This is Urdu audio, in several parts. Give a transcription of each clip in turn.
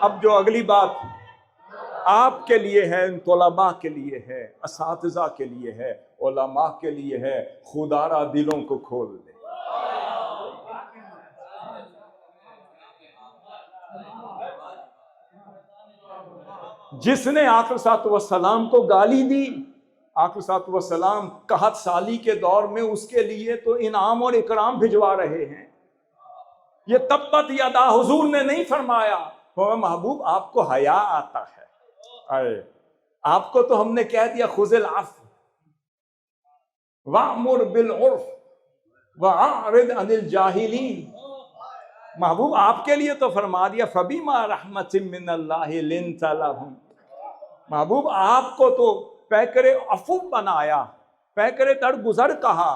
اب جو اگلی بات آپ کے لیے ہے، ان طلباء کے لیے ہے، اساتذہ کے لیے ہے، علماء کے لیے ہے، خدا را دلوں کو کھول دے۔ جس نے آقا صلی اللہ علیہ وسلم کو گالی دی، آقا صلی اللہ علیہ وسلم قحط سالی کے دور میں اس کے لیے تو انعام اور اکرام بھجوا رہے ہیں۔ یہ تبت یدا حضور نے نہیں فرمایا، محبوب آپ کو حیا آتا ہے، اے آپ کو تو ہم نے کہہ دیا خذ العفو وامر بالعرف واعرض عن الجاہلین۔ محبوب آپ کے لیے تو فرما دیا فبما رحمت من اللہ لنت لہم۔ محبوب آپ کو تو پیکر عفو بنایا، پیکر درگزر کہا۔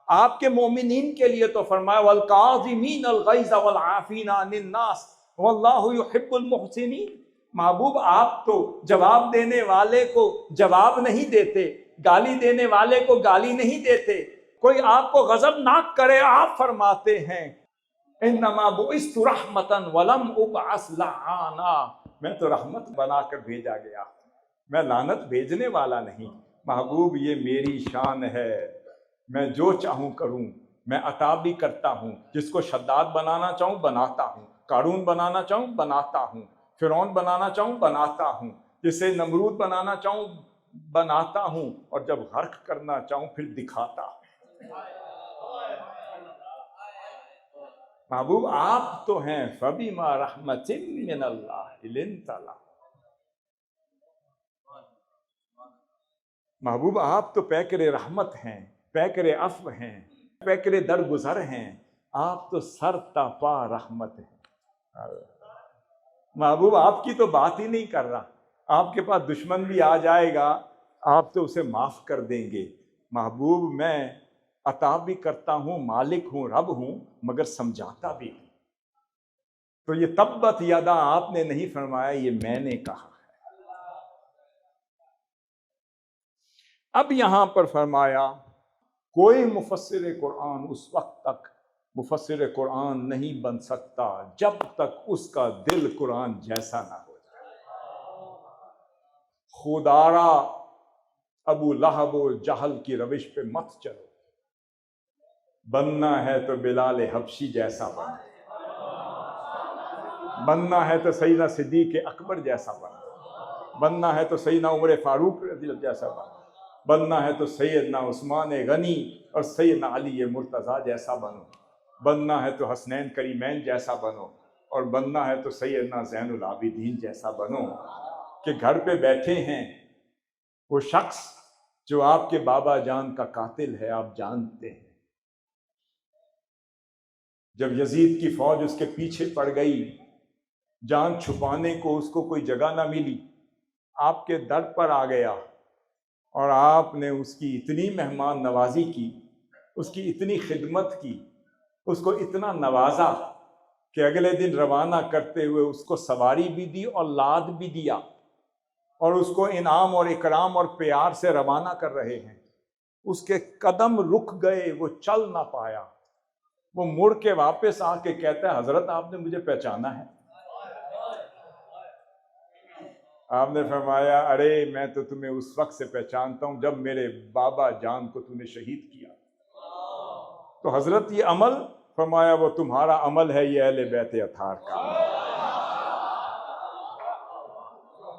آپ کے مومنین کے لیے تو فرمایا والکاظمین الغیظ والعافین عن الناس واللہ یحب المحسنین۔ محبوب آپ تو جواب دینے والے کو جواب نہیں دیتے، گالی دینے والے کو گالی نہیں دیتے، کوئی آپ کو غضب ناک کرے آپ فرماتے ہیں انما بعثت رحمتا ولم ابعث لعانا، میں تو رحمت بنا کر بھیجا گیا، میں لعنت بھیجنے والا نہیں۔ محبوب یہ میری شان ہے، میں جو چاہوں کروں، میں عطا بھی کرتا ہوں، جس کو شداد بنانا چاہوں بناتا ہوں، قارون بنانا چاہوں بناتا ہوں، فرعون بنانا چاہوں بناتا ہوں، جسے نمرود بنانا چاہوں بناتا ہوں، اور جب غرق کرنا چاہوں پھر دکھاتا ہوں۔ محبوب آپ تو ہیں فبما رحمت من اللہ لنت لہم۔ محبوب آپ تو پیکر رحمت ہیں، پیکر عفو ہیں، پیکر درگزر ہیں، آپ تو سر تا پا رحمت ہیں۔ محبوب آپ کی تو بات ہی نہیں کر رہا، آپ کے پاس دشمن بھی آ جائے گا آپ تو اسے معاف کر دیں گے۔ محبوب میں عطا بھی کرتا ہوں، مالک ہوں، رب ہوں، مگر سمجھاتا بھی ہوں۔ تو یہ تبت یدا آپ نے نہیں فرمایا، یہ میں نے کہا ہے۔ اب یہاں پر فرمایا کوئی مفسر قرآن اس وقت تک مفسر قرآن نہیں بن سکتا جب تک اس کا دل قرآن جیسا نہ ہو جائے۔ خودارا ابو لہب و جہل کی روش پہ مت چلو، بننا ہے تو بلال حبشی جیسا بنو، بننا ہے تو سیدنا صدیق اکبر جیسا بنو، بننا ہے تو سیدنا عمر فاروق رضی اللہ جیسا بنو، بننا ہے تو سیدنا عثمان غنی اور سیدنا علی مرتضیٰ جیسا بنو، بننا ہے تو حسنین کریمین جیسا بنو، اور بننا ہے تو سیدنا زین العابدین جیسا بنو۔ کہ گھر پہ بیٹھے ہیں وہ شخص جو آپ کے بابا جان کا قاتل ہے، آپ جانتے ہیں۔ جب یزید کی فوج اس کے پیچھے پڑ گئی، جان چھپانے کو اس کو کوئی جگہ نہ ملی، آپ کے در پر آ گیا، اور آپ نے اس کی اتنی مہمان نوازی کی، اس کی اتنی خدمت کی، اس کو اتنا نوازا کہ اگلے دن روانہ کرتے ہوئے اس کو سواری بھی دی اور لاد بھی دیا، اور اس کو انعام اور اکرام اور پیار سے روانہ کر رہے ہیں۔ اس کے قدم رک گئے، وہ چل نہ پایا، وہ مڑ کے واپس آ کے کہتا ہے حضرت آپ نے مجھے پہچانا ہے؟ آپ نے فرمایا ارے میں تو تمہیں اس وقت سے پہچانتا ہوں جب میرے بابا جان کو تم نے شہید کیا۔ تو حضرت یہ عمل، فرمایا وہ تمہارا عمل ہے، یہ اہل بیت اطہار کا عمل۔